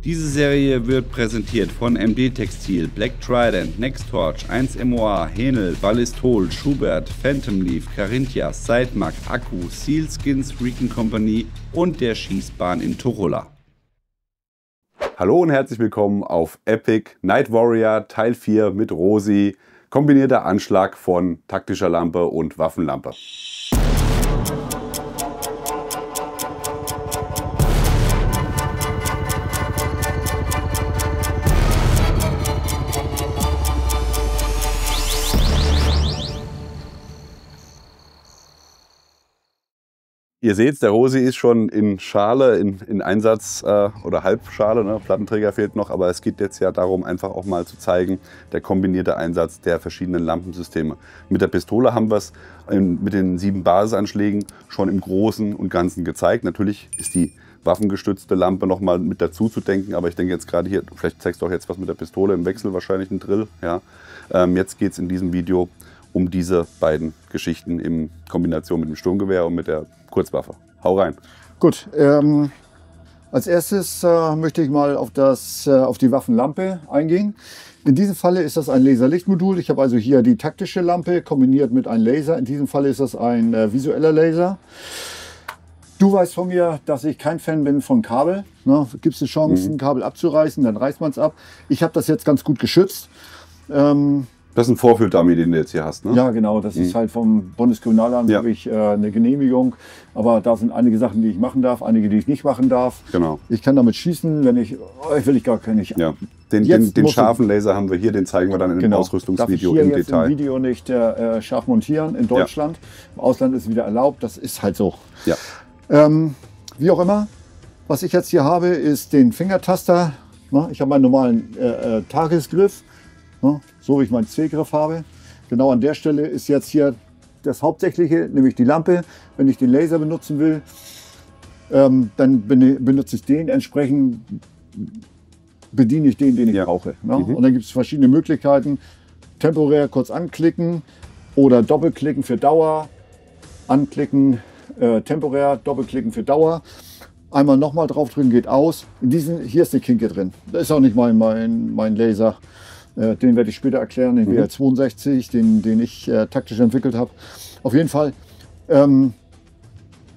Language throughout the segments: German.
Diese Serie wird präsentiert von MD Textil, Black Trident, Nextorch, 1MOA, Henel, Ballistol, Schubert, Phantom Leaf, Carinthia, Sidemark, Akku, Sealskins, Recon Company und der Schießbahn in Tuchola. Hallo und herzlich willkommen auf Epic Night Warrior Teil 4 mit Rosi. Kombinierter Anschlag von taktischer Lampe und Waffenlampe. Ihr seht, der Rosi ist schon in Schale, in Einsatz oder Halbschale, ne? Plattenträger fehlt noch, aber es geht jetzt ja darum, einfach auch mal zu zeigen, der kombinierte Einsatz der verschiedenen Lampensysteme. Mit der Pistole haben wir es mit den 7 Basisanschlägen schon im Großen und Ganzen gezeigt. Natürlich ist die waffengestützte Lampe noch mal mit dazu zu denken, aber ich denke jetzt gerade hier, vielleicht zeigst du auch jetzt was mit der Pistole, im Wechsel wahrscheinlich ein Drill. Ja. Jetzt geht es in diesem Video um diese beiden Geschichten in Kombination mit dem Sturmgewehr und mit der Kurzwaffe. Hau rein. Gut, als erstes möchte ich mal auf die Waffenlampe eingehen. In diesem Falle ist das ein Laserlichtmodul. Ich habe also hier die taktische Lampe kombiniert mit einem Laser. In diesem Falle ist das ein visueller Laser. Du weißt von mir, dass ich kein Fan bin von Kabel. Gibt es eine Chance, ein Kabel abzureißen, dann reißt man es ab. Ich habe das jetzt ganz gut geschützt. Das ist ein Vorführdummy, den du jetzt hier hast, ne? Ja, genau. Das ist halt vom Bundeskriminalamt, habe ich eine Genehmigung. Aber da sind einige Sachen, die ich machen darf, einige, die ich nicht machen darf. Genau. Ich kann damit schießen, wenn ich will ich gar keine. Ja. Den scharfen Laser haben wir hier, den zeigen wir dann in dem Ausrüstungsvideo im Detail. Darf ich hier jetzt im Video nicht scharf montieren in Deutschland. Im Ausland ist es wieder erlaubt. Das ist halt so. Ja. Wie auch immer, was ich jetzt hier habe, ist den Fingertaster. Ich habe meinen normalen Tagesgriff. So wie ich meinen C-Griff habe. Genau an der Stelle ist jetzt hier das Hauptsächliche, nämlich die Lampe. Wenn ich den Laser benutzen will, dann benutze ich den. Entsprechend bediene ich den ich brauche. Und dann gibt es verschiedene Möglichkeiten. Temporär kurz anklicken oder doppelklicken für Dauer. Anklicken, temporär, doppelklicken für Dauer. Einmal nochmal drauf drücken, geht aus. Hier ist eine Klinke drin. Da ist auch nicht mein Laser. Den werde ich später erklären, den WR62, den ich taktisch entwickelt habe. Auf jeden Fall,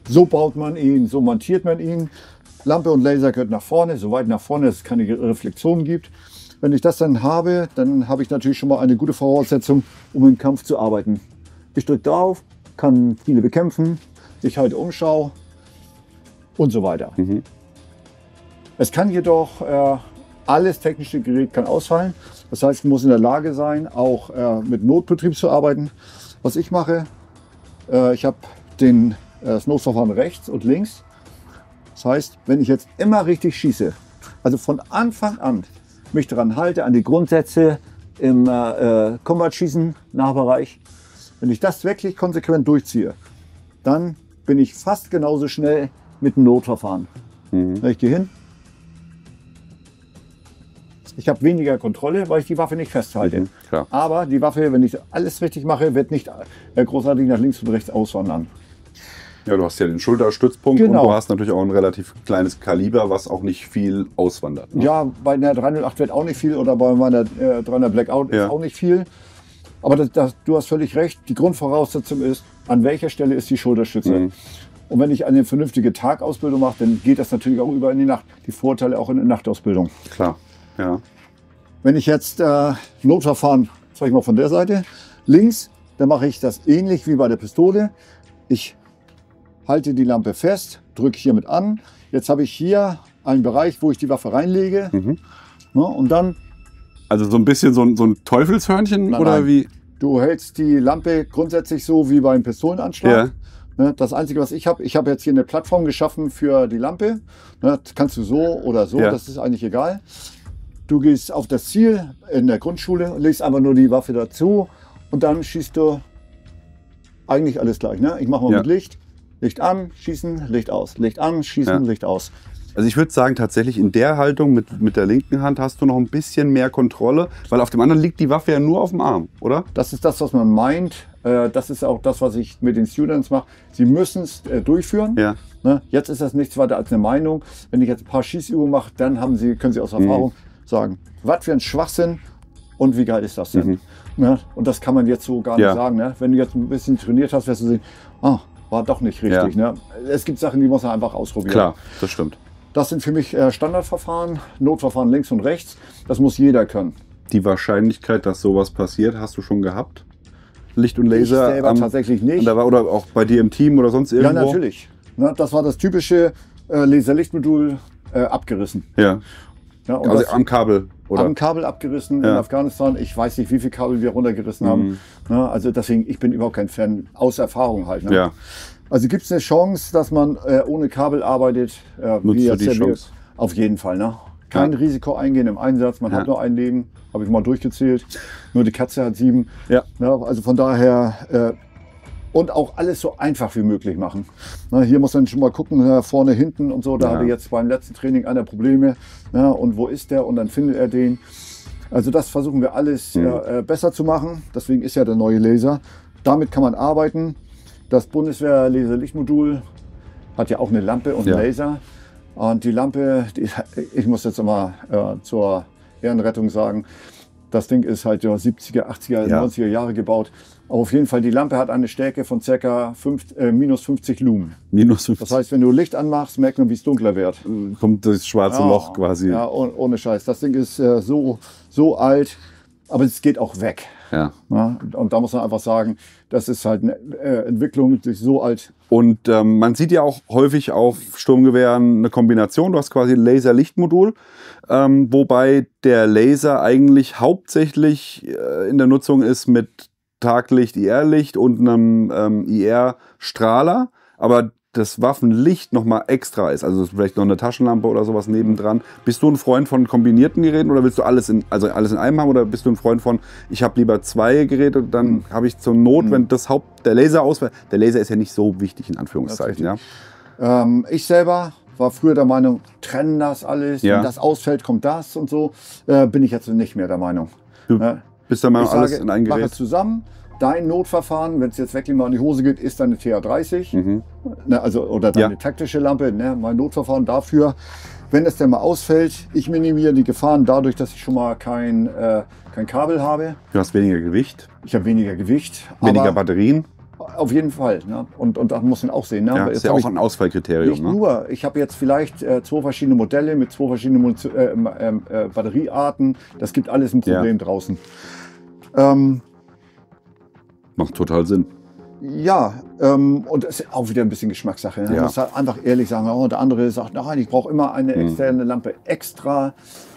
so baut man ihn, so montiert man ihn. Lampe und Laser gehört nach vorne, so weit nach vorne, dass es keine Reflexionen gibt. Wenn ich das dann habe ich natürlich schon mal eine gute Voraussetzung, um im Kampf zu arbeiten. Ich drücke drauf, kann Ziele bekämpfen, ich halte Umschau und so weiter. Es kann jedoch alles technische Gerät kann ausfallen. Das heißt, man muss in der Lage sein, auch mit Notbetrieb zu arbeiten. Was ich mache, ich habe das Notverfahren rechts und links. Das heißt, wenn ich jetzt immer richtig schieße, also von Anfang an mich daran halte, an die Grundsätze im Combat-Schießen, Nahbereich, wenn ich das wirklich konsequent durchziehe, dann bin ich fast genauso schnell mit dem Notverfahren. Ich gehe hin. Ich habe weniger Kontrolle, weil ich die Waffe nicht festhalte. Aber die Waffe, wenn ich alles richtig mache, wird nicht großartig nach links und rechts auswandern. Ja, du hast ja den Schulterstützpunkt und du hast natürlich auch ein relativ kleines Kaliber, was auch nicht viel auswandert. Ne? Ja, bei einer 308 wird auch nicht viel oder bei meiner 300 Blackout ist auch nicht viel. Aber du hast völlig recht, die Grundvoraussetzung ist, an welcher Stelle ist die Schulterstütze. Und wenn ich eine vernünftige Tagausbildung mache, dann geht das natürlich auch über in die Nacht. Die Vorteile auch in der Nachtausbildung. Klar. Ja. Wenn ich jetzt Notverfahren, zeige ich mal von der Seite, links, dann mache ich das ähnlich wie bei der Pistole. Ich halte die Lampe fest, drücke hiermit an. Jetzt habe ich hier einen Bereich, wo ich die Waffe reinlege. Und dann... Also so ein bisschen so ein Teufelshörnchen oder wie? Du hältst die Lampe grundsätzlich so wie beim Pistolenanschlag. Das Einzige, was ich habe jetzt hier eine Plattform geschaffen für die Lampe. Das kannst du so oder so, das ist eigentlich egal. Du gehst auf das Ziel in der Grundschule, legst einfach nur die Waffe dazu und dann schießt du eigentlich alles gleich. Ich mache mal mit Licht. Licht an, schießen, Licht aus. Licht an, schießen, Licht aus. Also ich würde sagen, tatsächlich in der Haltung mit der linken Hand hast du noch ein bisschen mehr Kontrolle, weil auf dem anderen liegt die Waffe ja nur auf dem Arm, oder? Das ist das, was man meint. Das ist auch das, was ich mit den Students mache. Sie müssen es durchführen. Ja. Ne? Jetzt ist das nichts weiter als eine Meinung. Wenn ich jetzt ein paar Schießübungen mache, dann können Sie aus Erfahrung sagen, was für ein Schwachsinn und wie geil ist das denn? Ne? Und das kann man jetzt so gar nicht sagen. Ne? Wenn du jetzt ein bisschen trainiert hast, wirst du sehen, war doch nicht richtig. Ne? Es gibt Sachen, die muss man einfach ausprobieren. Klar, das stimmt. Das sind für mich Standardverfahren, Notverfahren links und rechts. Das muss jeder können. Die Wahrscheinlichkeit, dass sowas passiert, hast du schon gehabt? Licht und Laser? Ich selber tatsächlich nicht. Oder auch bei dir im Team oder sonst irgendwo? Ja, natürlich. Ne, das war das typische Laserlichtmodul abgerissen. Ja. Ja, und also am Kabel? Oder? Am Kabel abgerissen in Afghanistan. Ich weiß nicht, wie viele Kabel wir runtergerissen haben. Ne, also deswegen, ich bin überhaupt kein Fan, aus Erfahrung halt. Ne? Ja. Also gibt es eine Chance, dass man ohne Kabel arbeitet? Nutzt du die Chance? Auf jeden Fall. Ne? Kein Risiko eingehen im Einsatz. Man hat nur ein Leben. Habe ich mal durchgezählt. Nur die Katze hat 7. Ja. Ja, also von daher und auch alles so einfach wie möglich machen. Na, hier muss man schon mal gucken, vorne, hinten und so. Da hatte jetzt beim letzten Training einer Probleme. Ja, und wo ist der? Und dann findet er den. Also das versuchen wir alles besser zu machen. Deswegen ist ja der neue Laser. Damit kann man arbeiten. Das Bundeswehr Laserlichtmodul hat ja auch eine Lampe und einen Laser. Und die Lampe, ich muss jetzt mal zur Ehrenrettung sagen, das Ding ist halt 70er, 80er, 90er Jahre gebaut. Aber auf jeden Fall, die Lampe hat eine Stärke von ca. minus 50 Lumen. Minus 50. Das heißt, wenn du Licht anmachst, merkt man, wie es dunkler wird. Kommt das schwarze Loch quasi. Ja, ohne Scheiß. Das Ding ist so alt, aber es geht auch weg. Ja. Ja, und da muss man einfach sagen, das ist halt eine Entwicklung, die ist so alt. Und man sieht ja auch häufig auf Sturmgewehren eine Kombination. Du hast quasi ein Laser-Lichtmodul, wobei der Laser eigentlich hauptsächlich in der Nutzung ist mit Taglicht, IR-Licht und einem IR-Strahler, aber das Waffenlicht nochmal extra ist, also vielleicht noch eine Taschenlampe oder sowas nebendran. Bist du ein Freund von kombinierten Geräten oder willst du alles in einem haben oder bist du ein Freund von, ich habe lieber 2 Geräte, dann habe ich zur Not, wenn der Laser ausfällt, der Laser ist ja nicht so wichtig in Anführungszeichen. Ja? Ich selber war früher der Meinung, trennen das alles, wenn das ausfällt, kommt das und so. Bin ich jetzt nicht mehr der Meinung. Du bist der Meinung, alles in ein Mach Gerät? es zusammen. Dein Notverfahren, wenn es jetzt wirklich mal in die Hose geht, ist deine TA30, ne, also, oder deine taktische Lampe. Ne, mein Notverfahren dafür, wenn es denn mal ausfällt, ich minimiere die Gefahren dadurch, dass ich schon mal kein Kabel habe. Du hast weniger Gewicht. Ich habe weniger Gewicht. Weniger Batterien. Auf jeden Fall. Ne? Und das muss man auch sehen. Ne? Ja, ist ja auch ein Ausfallkriterium. Nicht nur. Ich habe jetzt vielleicht 2 verschiedene Modelle mit 2 verschiedenen Batteriearten. Das gibt alles ein Problem draußen. Macht total Sinn. Ja, und das ist auch wieder ein bisschen Geschmackssache. Ne? Man muss halt einfach ehrlich sagen, der andere sagt, nein, ich brauche immer eine externe Lampe extra.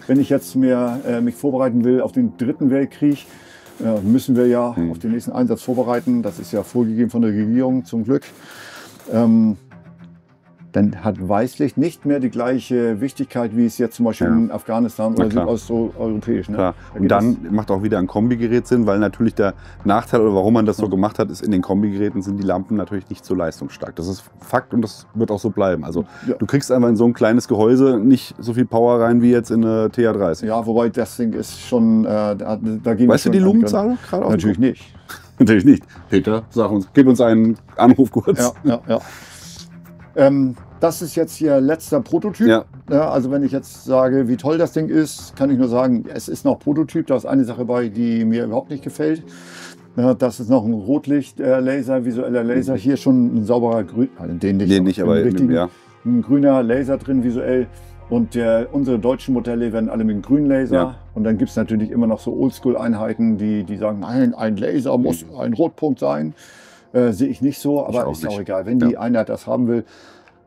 Wenn ich jetzt mich vorbereiten will auf den 3. Weltkrieg, müssen wir ja auf den nächsten Einsatz vorbereiten. Das ist ja vorgegeben von der Regierung, zum Glück. Dann hat Weißlicht nicht mehr die gleiche Wichtigkeit, wie es jetzt zum Beispiel in Afghanistan oder südosteuropäisch. Ne? Und dann macht auch wieder ein Kombigerät Sinn, weil natürlich der Nachteil oder warum man das so gemacht hat, ist, in den Kombigeräten sind die Lampen natürlich nicht so leistungsstark. Das ist Fakt und das wird auch so bleiben. Also du kriegst einfach in so ein kleines Gehäuse nicht so viel Power rein wie jetzt in eine TA30. Ja, wobei das Ding ist schon, da gehen weißt du die Lumenzahl gerade? Natürlich nicht. Natürlich nicht. Peter, gib uns einen Anruf kurz. Ja. Das ist jetzt hier letzter Prototyp. Ja, also wenn ich jetzt sage, wie toll das Ding ist, kann ich nur sagen, es ist noch Prototyp. Da ist eine Sache bei, die mir überhaupt nicht gefällt. Ja, das ist noch ein Rotlicht-Laser, visueller Laser. Hier schon ein sauberer Grün, den nicht, aber ein grüner Laser drin visuell. Und unsere deutschen Modelle werden alle mit einem grünen Laser. Ja. Und dann gibt es natürlich immer noch so Oldschool-Einheiten, die sagen, nein, ein Laser muss ein Rotpunkt sein. Sehe ich nicht so, aber ist auch egal, wenn die Einheit das haben will.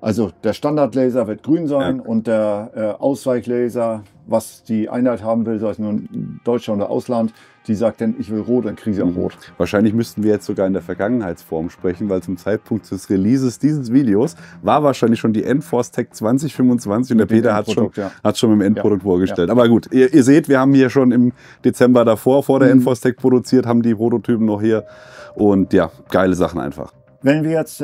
Also der Standardlaser wird grün sein und der Ausweichlaser, was die Einheit haben will, sei es nun Deutschland oder Ausland, die sagt dann, ich will rot, dann kriege ich auch rot. Wahrscheinlich müssten wir jetzt sogar in der Vergangenheitsform sprechen, weil zum Zeitpunkt des Releases dieses Videos war wahrscheinlich schon die Enforce Tech 2025 und der Peter hat schon mit dem Endprodukt vorgestellt. Aber gut, ihr seht, wir haben hier schon im Dezember davor, vor der Enforce Tech produziert, haben die Prototypen noch hier und ja, geile Sachen einfach. Wenn wir jetzt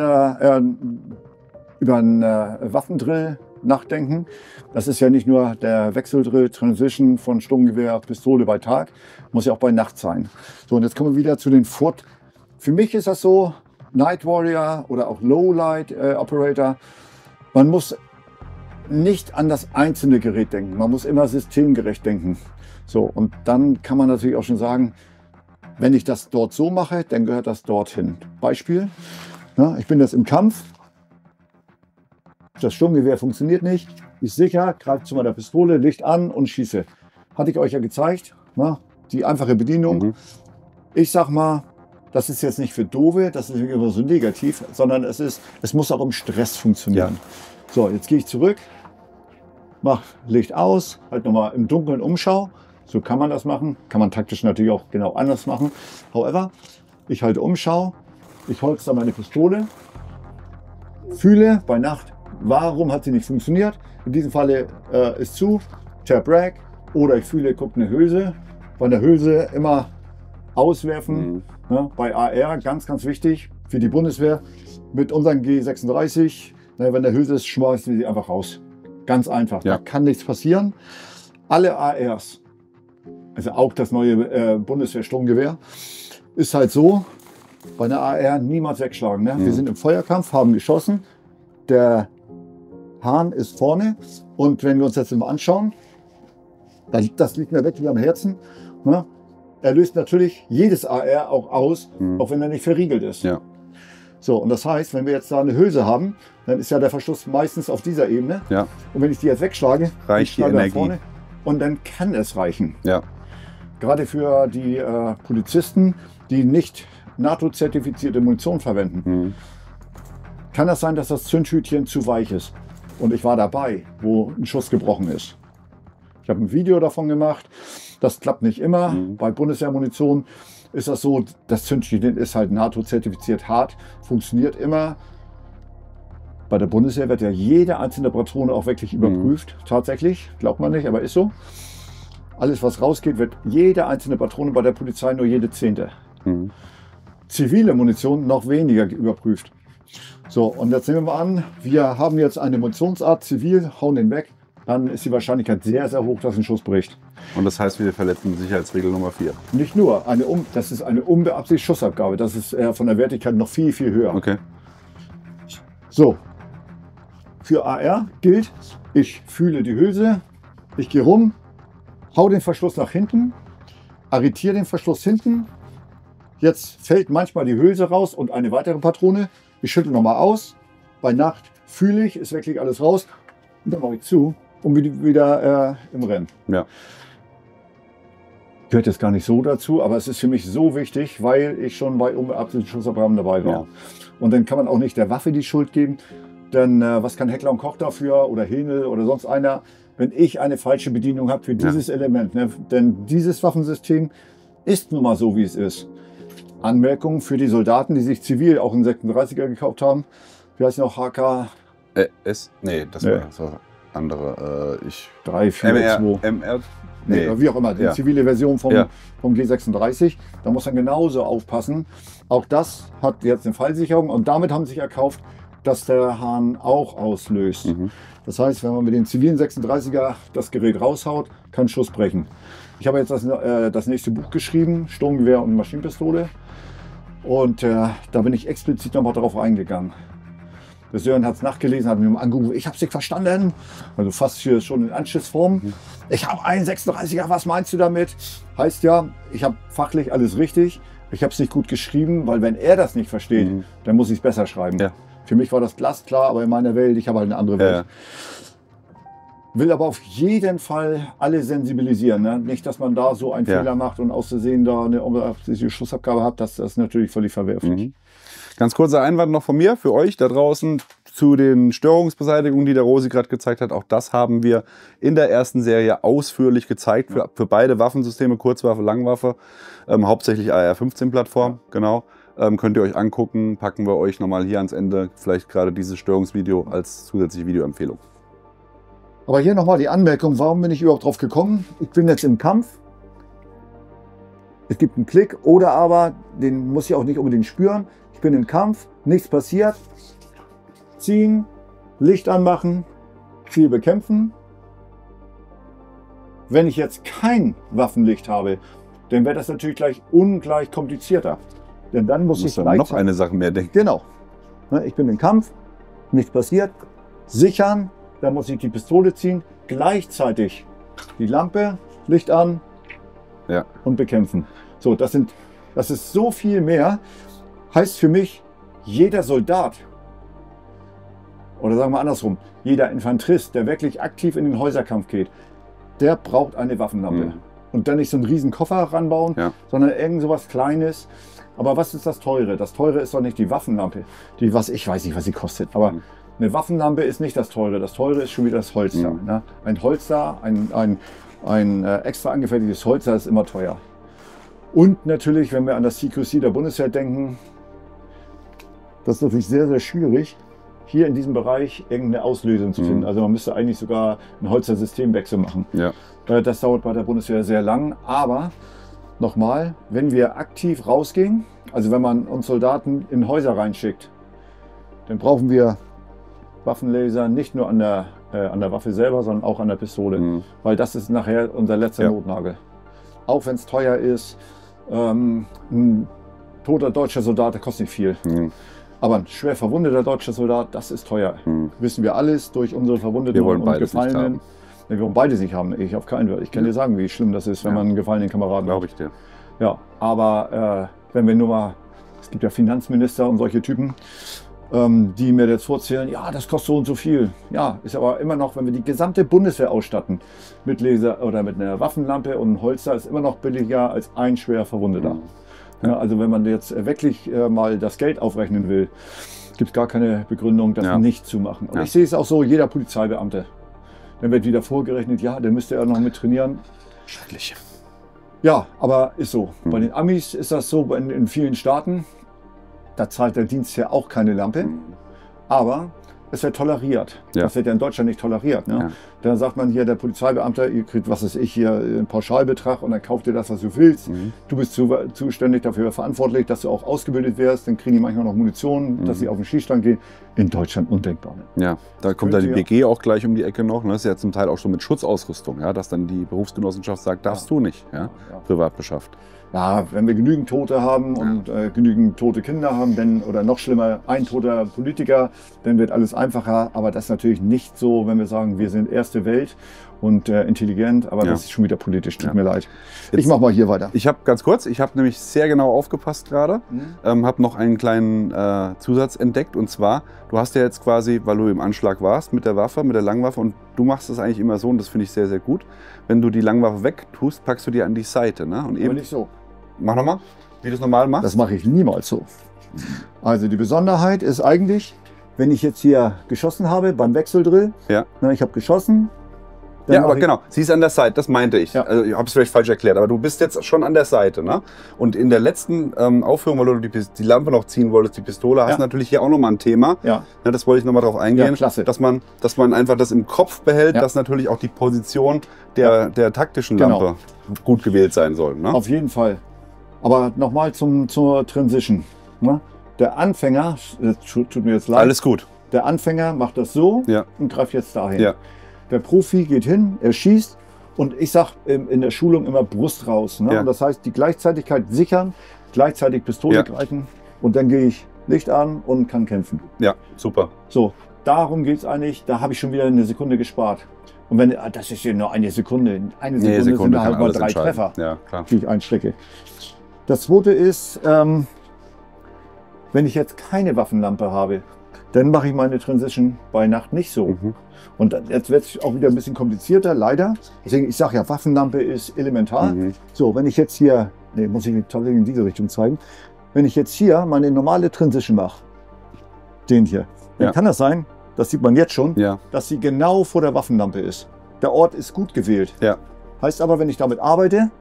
über einen Waffendrill nachdenken. Das ist ja nicht nur der Wechseldrill, Transition von Sturmgewehr, Pistole bei Tag, muss ja auch bei Nacht sein. So, und jetzt kommen wir wieder zu den Für mich ist das so, Night Warrior oder auch Lowlight Operator, man muss nicht an das einzelne Gerät denken, man muss immer systemgerecht denken. So, und dann kann man natürlich auch schon sagen, wenn ich das dort so mache, dann gehört das dorthin. Beispiel, ja, ich bin jetzt im Kampf, das Sturmgewehr funktioniert nicht, ist sicher, greife zu meiner Pistole, Licht an und schieße. Hatte ich euch ja gezeigt, na, die einfache Bedienung. Ich sag mal, das ist jetzt nicht für Doofe, das ist nicht immer so negativ, sondern es muss auch im Stress funktionieren. Ja. So, jetzt gehe ich zurück, mache Licht aus, halt nochmal im Dunkeln Umschau. So kann man das machen, kann man taktisch natürlich auch genau anders machen. However, ich halte Umschau, ich holster meine Pistole, fühle bei Nacht, warum hat sie nicht funktioniert. In diesem Falle ist zu, Tap Rack, oder ich fühle, guckt eine Hülse. Bei der Hülse immer auswerfen. Ne? Bei AR ganz, ganz wichtig für die Bundeswehr. Mit unseren G36, ne, wenn der Hülse ist, schmeißen wir sie einfach raus. Ganz einfach, da kann nichts passieren. Alle ARs, also auch das neue Bundeswehr-Sturmgewehr, ist halt so, bei einer AR niemals wegschlagen. Ne? Wir sind im Feuerkampf, haben geschossen, der Hahn ist vorne und wenn wir uns jetzt mal anschauen, das liegt mir wirklich am Herzen, ne? Er löst natürlich jedes AR auch aus, auch wenn er nicht verriegelt ist. Ja. So, und das heißt, wenn wir jetzt da eine Hülse haben, dann ist ja der Verschluss meistens auf dieser Ebene. Ja. Und wenn ich die jetzt wegschlage, reicht die Energie. Vorne, und dann kann es reichen. Ja. Gerade für die Polizisten, die nicht NATO-zertifizierte Munition verwenden, kann das sein, dass das Zündhütchen zu weich ist. Und ich war dabei, wo ein Schuss gebrochen ist. Ich habe ein Video davon gemacht. Das klappt nicht immer. Bei Bundeswehrmunition ist das so, das Zündhütchen ist halt NATO-zertifiziert hart, funktioniert immer. Bei der Bundeswehr wird ja jede einzelne Patrone auch wirklich überprüft. Tatsächlich, glaubt man nicht, aber ist so. Alles, was rausgeht, wird jede einzelne Patrone, bei der Polizei nur jede 10. Zivile Munition noch weniger überprüft. So, und jetzt nehmen wir mal an, wir haben jetzt eine Munitionsart zivil, hauen den weg, dann ist die Wahrscheinlichkeit sehr, sehr hoch, dass ein Schuss bricht. Und das heißt, wir verletzen Sicherheitsregel Nummer 4? Nicht nur, das ist eine unbeabsichtigte Schussabgabe, das ist von der Wertigkeit noch viel, viel höher. Okay. So, für AR gilt, ich fühle die Hülse, ich gehe rum, hau den Verschluss nach hinten, arretiere den Verschluss hinten, jetzt fällt manchmal die Hülse raus und eine weitere Patrone. Ich schüttel nochmal aus. Bei Nacht fühle ich, ist wirklich alles raus. Und dann mache ich zu und bin wieder im Rennen. Ja. Gehört jetzt gar nicht so dazu, aber es ist für mich so wichtig, weil ich schon bei unbeabsichtigten Schussabgaben dabei war. Ja. Und dann kann man auch nicht der Waffe die Schuld geben. Denn was kann Heckler und Koch dafür oder Henel oder sonst einer, wenn ich eine falsche Bedienung habe für dieses Element. Ne? Denn dieses Waffensystem ist nun mal so, wie es ist. Anmerkung für die Soldaten, die sich zivil auch einen 36er gekauft haben. Wie heißt noch HK? Nee, das war das andere. 3, 4, 2. MR? Nee, wie auch immer, die zivile Version vom G36. Da muss man genauso aufpassen. Auch das hat jetzt eine Fallsicherung und damit haben sie sich erkauft, dass der Hahn auch auslöst. Das heißt, wenn man mit den zivilen 36er das Gerät raushaut, kann Schuss brechen. Ich habe jetzt das nächste Buch geschrieben, Sturmgewehr und Maschinenpistole. Und da bin ich explizit nochmal drauf eingegangen. Der Sören hat es nachgelesen, hat mir mal angerufen, ich habe es nicht verstanden. Also fast hier schon in Anschissform. Ich habe einen 36er, was meinst du damit? Heißt ja, ich habe fachlich alles richtig. Ich habe es nicht gut geschrieben, weil wenn er das nicht versteht, dann muss ich es besser schreiben. Ja. Für mich war das glasklar, aber in meiner Welt, ich habe halt eine andere Welt. Ja. Will aber auf jeden Fall alle sensibilisieren. Ne? Nicht, dass man da so einen Fehler macht und aus Versehen da eine unbeabsichtigte Schussabgabe hat. Das ist natürlich völlig verwerflich. Ganz kurzer Einwand noch von mir, für euch da draußen, zu den Störungsbeseitigungen, die der Rosi gerade gezeigt hat. Auch das haben wir in der ersten Serie ausführlich gezeigt, für beide Waffensysteme, Kurzwaffe, Langwaffe, hauptsächlich AR-15-Plattform, genau. Könnt ihr euch angucken, packen wir euch nochmal hier ans Ende, vielleicht gerade dieses Störungsvideo als zusätzliche Videoempfehlung. Aber hier nochmal die Anmerkung, warum bin ich überhaupt drauf gekommen? Ich bin jetzt im Kampf, es gibt einen Klick oder aber, den muss ich auch nicht unbedingt spüren. Ich bin im Kampf, nichts passiert, ziehen, Licht anmachen, Ziel bekämpfen. Wenn ich jetzt kein Waffenlicht habe, dann wäre das natürlich gleich ungleich komplizierter. Denn dann muss ich noch eine Sache mehr denken. Genau. Ne, ich bin im Kampf, nichts passiert, sichern, dann muss ich die Pistole ziehen, gleichzeitig die Lampe, Licht an und bekämpfen. So, das ist so viel mehr. Heißt für mich, jeder Soldat, oder sagen wir andersrum, jeder Infanterist, der wirklich aktiv in den Häuserkampf geht, der braucht eine Waffenlampe. Und dann nicht so einen riesen Koffer ranbauen, sondern irgend so was Kleines. Aber was ist das Teure? Das Teure ist doch nicht die Waffenlampe. Ich weiß nicht, was sie kostet. Aber eine Waffenlampe ist nicht das Teure. Das Teure ist schon wieder das Holster. Ne? Ein Holster, ein extra angefertigtes Holster ist immer teuer. Und natürlich, wenn wir an das CQC der Bundeswehr denken, das ist natürlich sehr, sehr schwierig, hier in diesem Bereich irgendeine Auslösung zu finden. Also man müsste eigentlich sogar einen Holster-Systemwechsel machen. Ja. Das dauert bei der Bundeswehr sehr lang. Aber nochmal, wenn wir aktiv rausgehen, also wenn man uns Soldaten in Häuser reinschickt, dann brauchen wir Waffenlaser nicht nur an der Waffe selber, sondern auch an der Pistole. Weil das ist nachher unser letzter Notnagel. Auch wenn es teuer ist, ein toter deutscher Soldat, der kostet nicht viel. Aber ein schwer verwundeter deutscher Soldat, das ist teuer. Wissen wir alles durch unsere Verwundeten und Gefallenen. Wir wollen beides nicht haben. Ich auf keinen Fall. Ich kann dir sagen, wie schlimm das ist, wenn man einen gefallenen Kameraden hat. Glaube ich dir. Ja, aber wenn wir nur mal, es gibt ja Finanzminister und solche Typen, die mir jetzt vorzählen, ja, das kostet so und so viel. Ja, ist aber immer noch, wenn wir die gesamte Bundeswehr ausstatten mit Laser oder mit einer Waffenlampe und einem Holster, ist immer noch billiger als ein schwer Verwundeter. Ja, also wenn man jetzt wirklich mal das Geld aufrechnen will, gibt es gar keine Begründung, das nicht zu machen. Und ich sehe es auch so, jeder Polizeibeamte. Dann wird wieder vorgerechnet, ja, der müsste ja noch mit trainieren. Schrecklich. Ja, aber ist so. Bei den Amis ist das so, in vielen Staaten, da zahlt der Dienst ja auch keine Lampe. Aber es wird toleriert. Das wird ja in Deutschland nicht toleriert. Ne? Da sagt man hier, der Polizeibeamte, ihr kriegt, was weiß ich, hier einen Pauschalbetrag und dann kauft ihr das, was du willst. Du bist zuständig dafür verantwortlich, dass du auch ausgebildet wirst. Dann kriegen die manchmal noch Munition, dass sie auf den Schießstand gehen. In Deutschland undenkbar. Ne? Ja, da kommt dann die BG auch gleich um die Ecke noch. Ne? Das ist ja zum Teil auch schon mit Schutzausrüstung, ja? Dass dann die Berufsgenossenschaft sagt, darfst du nicht, privat beschafft. Ja, wenn wir genügend Tote haben und genügend tote Kinder haben, oder noch schlimmer, ein toter Politiker, dann wird alles einfacher. Aber das ist natürlich nicht so, wenn wir sagen, wir sind erste Welt und intelligent, aber das ist schon wieder politisch, tut mir leid. Jetzt, ich mache mal hier weiter. Ich habe ganz kurz, ich habe nämlich sehr genau aufgepasst gerade, habe noch einen kleinen Zusatz entdeckt und zwar, du hast ja jetzt quasi, weil du im Anschlag warst mit der Waffe, mit der Langwaffe und du machst das eigentlich immer so und das finde ich sehr, sehr gut. Wenn du die Langwaffe wegtust, packst du die an die Seite. Ne? Und aber nicht so. Mach nochmal, wie du es normal machst. Das mache ich niemals so. Also die Besonderheit ist eigentlich, wenn ich jetzt hier geschossen habe beim Wechseldrill, ich habe geschossen. Ja, aber genau, sie ist an der Seite, das meinte ich. Also, ich habe es vielleicht falsch erklärt, aber du bist jetzt schon an der Seite. Ne? Und in der letzten Aufführung, weil du die Lampe noch ziehen wolltest, die Pistole, hast du natürlich hier auch nochmal ein Thema. Ja, das wollte ich nochmal drauf eingehen, dass man einfach das im Kopf behält, dass natürlich auch die Position der taktischen Lampe gut gewählt sein soll. Ne? Auf jeden Fall. Aber nochmal zur Transition. Ne? Der Anfänger, das tut mir jetzt leid. Alles gut. Der Anfänger macht das so und greift jetzt dahin. Ja. Der Profi geht hin, er schießt und ich sage in der Schulung immer Brust raus. Ne? Und das heißt, die Gleichzeitigkeit sichern, gleichzeitig Pistole greifen und dann gehe ich Licht an und kann kämpfen. Ja, super. So, darum geht es eigentlich. Da habe ich schon wieder eine Sekunde gespart. Und wenn, das ist ja nur eine Sekunde. Eine Sekunde sind da halt mal 3 Treffer, die ich einstecke. Das zweite ist, wenn ich jetzt keine Waffenlampe habe, dann mache ich meine Transition bei Nacht nicht so. Und jetzt wird es auch wieder ein bisschen komplizierter, leider. Deswegen, ich sage ja, Waffenlampe ist elementar. So, wenn ich jetzt hier, muss ich tatsächlich in diese Richtung zeigen. Wenn ich jetzt hier meine normale Transition mache, den hier, dann kann das sein, das sieht man jetzt schon, dass sie genau vor der Waffenlampe ist. Der Ort ist gut gewählt. Heißt aber, wenn ich damit arbeite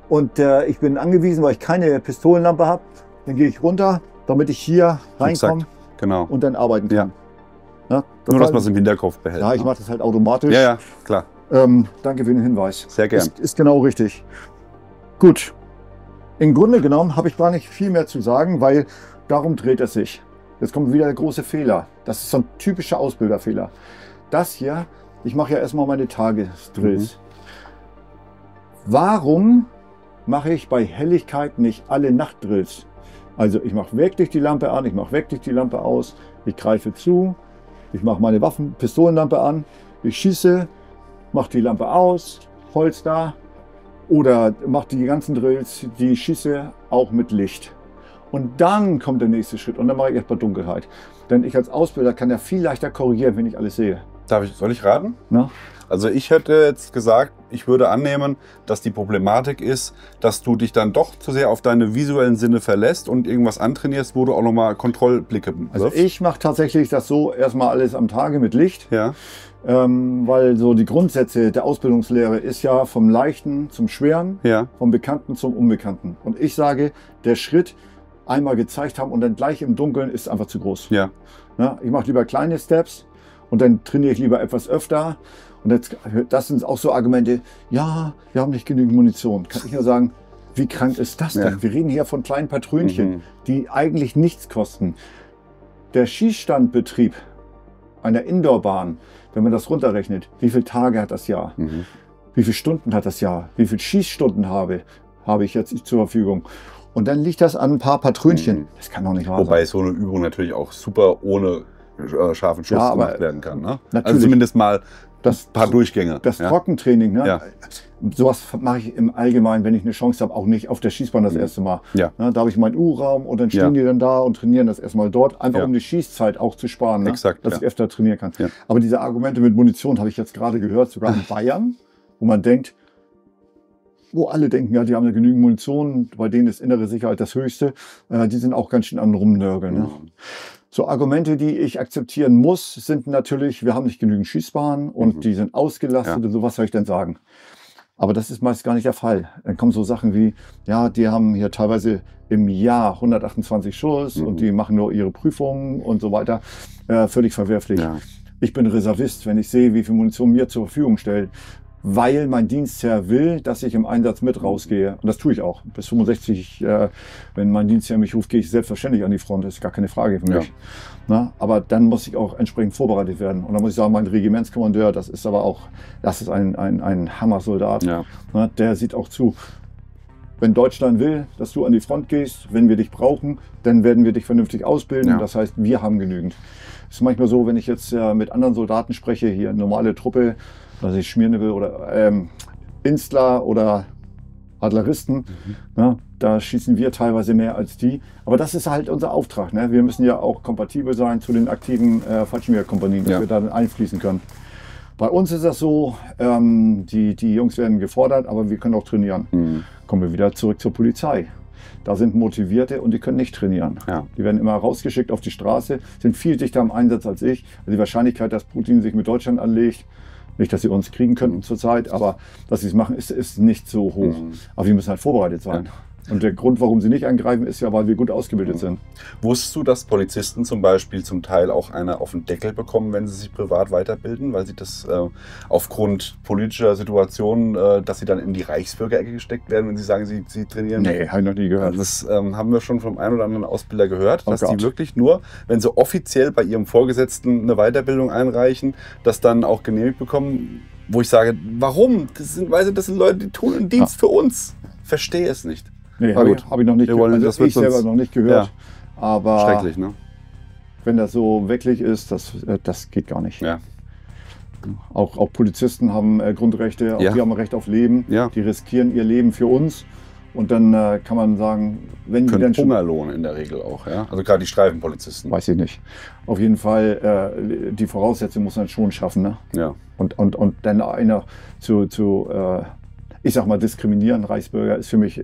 und ich bin angewiesen, weil ich keine Pistolenlampe habe, dann gehe ich runter, damit ich hier reinkomme und dann arbeiten kann. Ja, nur, dass man es im Hinterkopf behält. Ja, ich mache das halt automatisch. Ja, klar. Danke für den Hinweis. Sehr gern. Ist genau richtig. Gut. Im Grunde genommen habe ich gar nicht viel mehr zu sagen, weil darum dreht es sich. Jetzt kommt wieder der große Fehler. Das ist so ein typischer Ausbilderfehler. Das hier, ich mache ja erstmal meine Tagesdrills. Warum mache ich bei Helligkeit nicht alle Nachtdrills? Also ich mache wirklich die Lampe an, ich mache wirklich die Lampe aus, ich greife zu, ich mache meine Pistolenlampe an, ich schieße, mache die Lampe aus, Holster oder mache die ganzen Drills, die ich schieße, auch mit Licht. Und dann kommt der nächste Schritt und dann mache ich erstmal Dunkelheit. Denn ich als Ausbilder kann ja viel leichter korrigieren, wenn ich alles sehe. Soll ich raten? Na? Also ich hätte jetzt gesagt, ich würde annehmen, dass die Problematik ist, dass du dich dann doch zu sehr auf deine visuellen Sinne verlässt und irgendwas antrainierst, wo du auch nochmal Kontrollblicke wirfst. Also ich mache tatsächlich das so, erstmal alles am Tage mit Licht. Ja. Weil so die Grundsätze der Ausbildungslehre ist ja vom Leichten zum Schweren, Ja. vom Bekannten zum Unbekannten. Und ich sage, der Schritt einmal gezeigt haben und dann gleich im Dunkeln ist einfach zu groß. Ja. Ja, ich mache lieber kleine Steps und dann trainiere ich lieber etwas öfter. Und jetzt, das sind auch so Argumente, ja, wir haben nicht genügend Munition. Kann ich nur sagen, wie krank ist das denn? Ja. Wir reden hier von kleinen Patrönchen, die eigentlich nichts kosten. Der Schießstandbetrieb einer Indoorbahn, wenn man das runterrechnet, wie viele Tage hat das Jahr? Wie viele Stunden hat das Jahr? Wie viele Schießstunden habe ich jetzt zur Verfügung? Und dann liegt das an ein paar Patrönchen. Das kann doch nicht wahr sein. Wobei so eine Übung natürlich auch super ohne scharfen Schuss Ja, aber gemacht werden kann. Ne? natürlich. Also zumindest mal Das- ein paar Durchgänge. Das ja? Trockentraining, ne? Ja. Sowas mache ich im Allgemeinen, wenn ich eine Chance habe, auch nicht auf der Schießbahn das erste Mal. Ja. Ne, da habe ich meinen U-Raum und dann stehen Ja. die dann da und trainieren das erstmal dort, einfach Ja. um die Schießzeit auch zu sparen, ne? Exakt, dass ja. ich öfter trainieren kann. Ja. Aber diese Argumente mit Munition habe ich jetzt gerade gehört, sogar in Bayern, wo man denkt, wo alle denken, ja, die haben ja genügend Munition, bei denen ist innere Sicherheit das Höchste, die sind auch ganz schön am Rumnörgeln. Ne? So Argumente, die ich akzeptieren muss, sind natürlich, wir haben nicht genügend Schießbahnen und die sind ausgelastet und so, was soll ich denn sagen? Aber das ist meist gar nicht der Fall. Dann kommen so Sachen wie, ja, die haben hier teilweise im Jahr 128 Schuss und die machen nur ihre Prüfungen und so weiter. Völlig verwerflich. Ja. Ich bin Reservist, wenn ich sehe, wie viel Munition mir zur Verfügung stellt, weil mein Dienstherr will, dass ich im Einsatz mit rausgehe. Und das tue ich auch. Bis 65, wenn mein Dienstherr mich ruft, gehe ich selbstverständlich an die Front. Das ist gar keine Frage für mich. Na, aber dann muss ich auch entsprechend vorbereitet werden. Und dann muss ich sagen, mein Regimentskommandeur, das ist aber auch, das ist ein Hammersoldat. Ja. Na, der sieht auch zu, wenn Deutschland will, dass du an die Front gehst, wenn wir dich brauchen, dann werden wir dich vernünftig ausbilden. Ja. Das heißt, wir haben genügend. Es ist manchmal so, wenn ich jetzt mit anderen Soldaten spreche, hier eine normale Truppe, also ich Schmiernibbel oder Instler oder Adleristen, ne, da schießen wir teilweise mehr als die. Aber das ist halt unser Auftrag. Ne? Wir müssen ja auch kompatibel sein zu den aktiven Fallschirmjägerkompanien, dass wir da einfließen können. Bei uns ist das so, die Jungs werden gefordert, aber wir können auch trainieren. Kommen wir wieder zurück zur Polizei. Da sind Motivierte und die können nicht trainieren. Ja. Die werden immer rausgeschickt auf die Straße, sind viel dichter am Einsatz als ich. Also die Wahrscheinlichkeit, dass Putin sich mit Deutschland anlegt, nicht, dass sie uns kriegen könnten zurzeit, aber dass sie es machen, ist nicht so hoch. Aber wir müssen halt vorbereitet sein. Und der Grund, warum sie nicht angreifen, ist ja, weil wir gut ausgebildet sind. Wusstest du, dass Polizisten zum Beispiel zum Teil auch eine auf den Deckel bekommen, wenn sie sich privat weiterbilden, weil sie das aufgrund politischer Situationen, dass sie dann in die Reichsbürgerecke gesteckt werden, wenn sie sagen, sie trainieren? Nee, habe ich noch nie gehört. Das haben wir schon vom einen oder anderen Ausbilder gehört, Oh dass Gott. die wirklich nur, wenn sie offiziell bei ihrem Vorgesetzten eine Weiterbildung einreichen, das dann auch genehmigt bekommen, wo ich sage, warum? Das sind Leute, die tun einen Dienst für uns. Verstehe es nicht. Nee, Aber habe gut. ich noch nicht Wir wollen- gehört. das Also ich wird selber sonst- noch nicht gehört. Aber Schrecklich, ne? wenn das so wirklich ist, das geht gar nicht. Ja. Auch Polizisten haben Grundrechte, auch Ja. die haben ein Recht auf Leben. Ja. Die riskieren ihr Leben für uns. Und dann kann man sagen, wenn die Können dann schon, Hungerlohn in der Regel auch, ja? Also gerade die Streifenpolizisten. weiß ich nicht. Auf jeden Fall, die Voraussetzungen muss man schon schaffen. Ne? Ja. Und dann einer ich sag mal, diskriminieren, Reichsbürger, ist für mich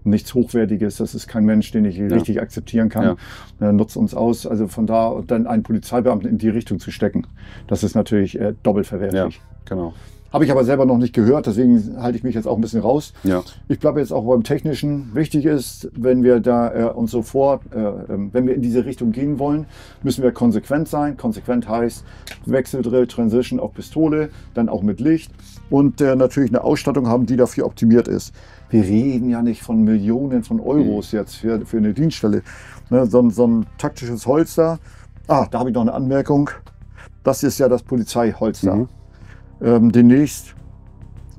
nichts Hochwertiges. Das ist kein Mensch, den ich richtig akzeptieren kann. Nutzt uns aus. Also von da und dann einen Polizeibeamten in die Richtung zu stecken, das ist natürlich doppelt Ja, verwerflich. genau. Habe ich aber selber noch nicht gehört, deswegen halte ich mich jetzt auch ein bisschen raus. Ja. Ich bleibe jetzt auch beim Technischen. Wichtig ist, wenn wir da uns wenn wir in diese Richtung gehen wollen, müssen wir konsequent sein. Konsequent heißt Wechseldrill, Transition auf Pistole, dann auch mit Licht und natürlich eine Ausstattung haben, die dafür optimiert ist. Wir reden ja nicht von Millionen von Euros jetzt für eine Dienststelle. Ne, so ein taktisches Holster. Da habe ich noch eine Anmerkung. Das ist ja das Polizeiholster. Demnächst,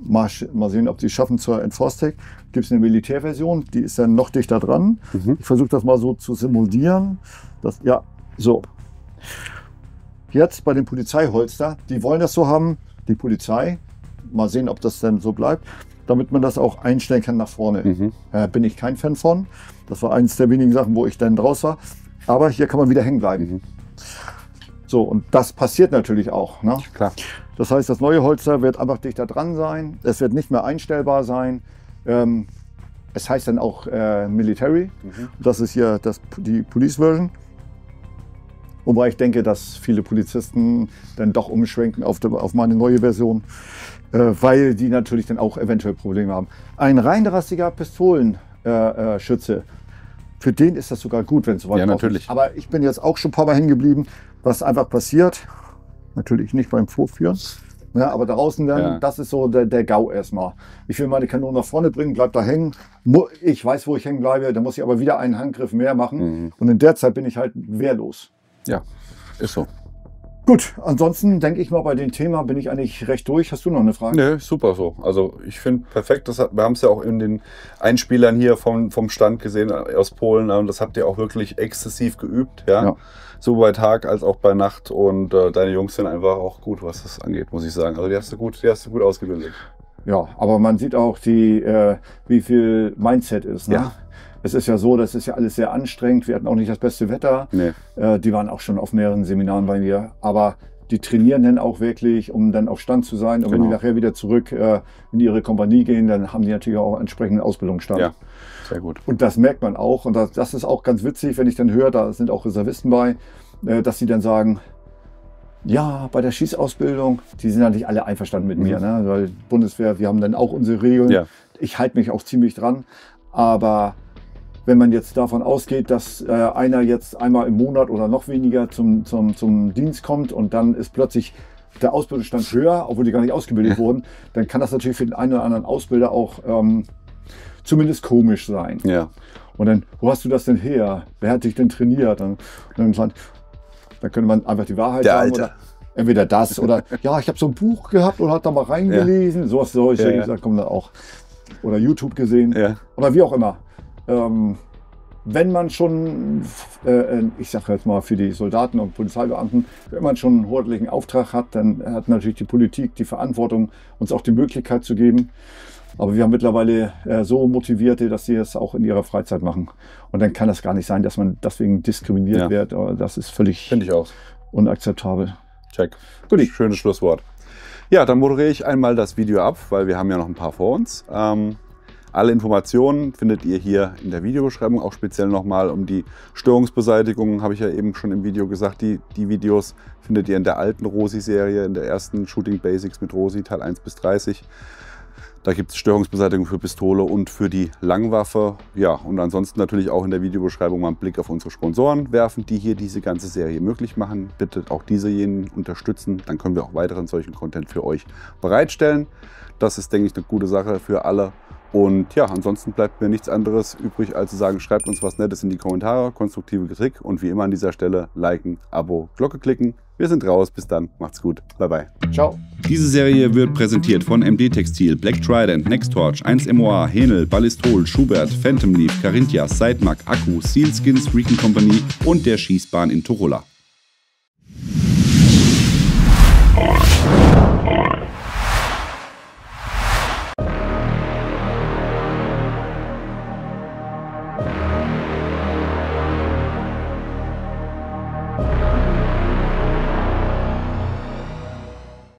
mal sehen, ob sie es schaffen zur Enforcetec, gibt es eine Militärversion, die ist dann noch dichter dran. Ich versuche das mal so zu simulieren. Ja, so. Jetzt bei den Polizeiholster, die wollen das so haben, die Polizei. Mal sehen, ob das dann so bleibt, damit man das auch einstellen kann nach vorne. Bin ich kein Fan von. Das war eines der wenigen Sachen, wo ich dann draus war. Aber hier kann man wieder hängen bleiben. So, und das passiert natürlich auch. Ne? Klar. Das heißt, das neue Holster wird einfach dichter dran sein. Es wird nicht mehr einstellbar sein. Es heißt dann auch Military. Das ist hier die Police Version. Wobei ich denke, dass viele Polizisten dann doch umschwenken auf meine neue Version, weil die natürlich dann auch eventuell Probleme haben. Ein reinrassiger Pistolenschütze, für den ist das sogar gut, wenn es so weit Ja, natürlich. ist. Aber ich bin jetzt auch schon ein paar Mal hängen geblieben, was einfach passiert. Natürlich nicht beim Vorführen. Ja, aber draußen dann, das ist so der GAU erstmal. Ich will meine Kanone nach vorne bringen, bleib da hängen. Ich weiß, wo ich hängen bleibe, da muss ich aber wieder einen Handgriff mehr machen. Und in der Zeit bin ich halt wehrlos. Ja, ist so. Gut, ansonsten denke ich mal, bei dem Thema bin ich eigentlich recht durch. Hast du noch eine Frage? Nee, super so. Also ich finde perfekt, wir haben es ja auch in den Einspielern hier vom Stand gesehen aus Polen. Und das habt ihr auch wirklich exzessiv geübt. Ja? So bei Tag als auch bei Nacht. Und deine Jungs sind einfach auch gut, was das angeht, muss ich sagen. Also die hast du gut ausgebildet. Ja, aber man sieht auch, wie viel Mindset ist. Ne? Ja. Es ist ja so, das ist ja alles sehr anstrengend. Wir hatten auch nicht das beste Wetter. Nee. Die waren auch schon auf mehreren Seminaren bei mir. Aber die trainieren dann auch wirklich, um dann auf Stand zu sein. Und wenn die nachher wieder zurück in ihre Kompanie gehen, dann haben die natürlich auch entsprechenden Ausbildungsstand. Ja, sehr gut. Und das merkt man auch. Und das ist auch ganz witzig, wenn ich dann höre, da sind auch Reservisten bei, dass sie dann sagen, ja, bei der Schießausbildung, die sind ja nicht alle einverstanden mit mir. Ne? Weil Bundeswehr, wir haben dann auch unsere Regeln. Ja. Ich halte mich auch ziemlich dran. Aber wenn man jetzt davon ausgeht, dass einer jetzt einmal im Monat oder noch weniger zum Dienst kommt und dann ist plötzlich der Ausbildungsstand höher, obwohl die gar nicht ausgebildet wurden, dann kann das natürlich für den einen oder anderen Ausbilder auch zumindest komisch sein. Ja. Und dann, wo hast du das denn her? Wer hat dich denn trainiert? Und dann könnte man einfach die Wahrheit sagen. Oder entweder das oder, ja, ich habe so ein Buch gehabt und hat da mal reingelesen. Solche kommen dann auch. Oder YouTube gesehen. Ja. Oder wie auch immer. Wenn man schon, ich sage jetzt mal für die Soldaten und Polizeibeamten, wenn man schon einen ordentlichen Auftrag hat, dann hat natürlich die Politik die Verantwortung, uns auch die Möglichkeit zu geben. Aber wir haben mittlerweile so Motivierte, dass sie das auch in ihrer Freizeit machen. Und dann kann das gar nicht sein, dass man deswegen diskriminiert wird. Das ist völlig unakzeptabel. Check. Gut, schönes Schlusswort. Ja, dann moderiere ich einmal das Video ab, weil wir haben ja noch ein paar vor uns. Alle Informationen findet ihr hier in der Videobeschreibung, auch speziell nochmal um die Störungsbeseitigung, habe ich ja eben schon im Video gesagt. Die Videos findet ihr in der alten Rosi-Serie, in der ersten Shooting Basics mit Rosi, Teil 1 bis 30. Da gibt es Störungsbeseitigung für Pistole und für die Langwaffe. Ja, und ansonsten natürlich auch in der Videobeschreibung mal einen Blick auf unsere Sponsoren werfen, die hier diese ganze Serie möglich machen. Bitte auch diesejenigen unterstützen, dann können wir auch weiteren solchen Content für euch bereitstellen. Das ist, denke ich, eine gute Sache für alle. Und ja, ansonsten bleibt mir nichts anderes übrig, als zu sagen, schreibt uns was Nettes in die Kommentare, konstruktive Kritik und wie immer an dieser Stelle liken, Abo, Glocke klicken. Wir sind raus, bis dann, macht's gut, bye bye. Ciao. Diese Serie wird präsentiert von MD Textil, Black Trident, Nextorch, 1MOA, Henel, Ballistol, Schubert, Phantom Leaf, Carinthia, Sidemark, Akku, Sealskins, Recon Company und der Schießbahn in Tuchola.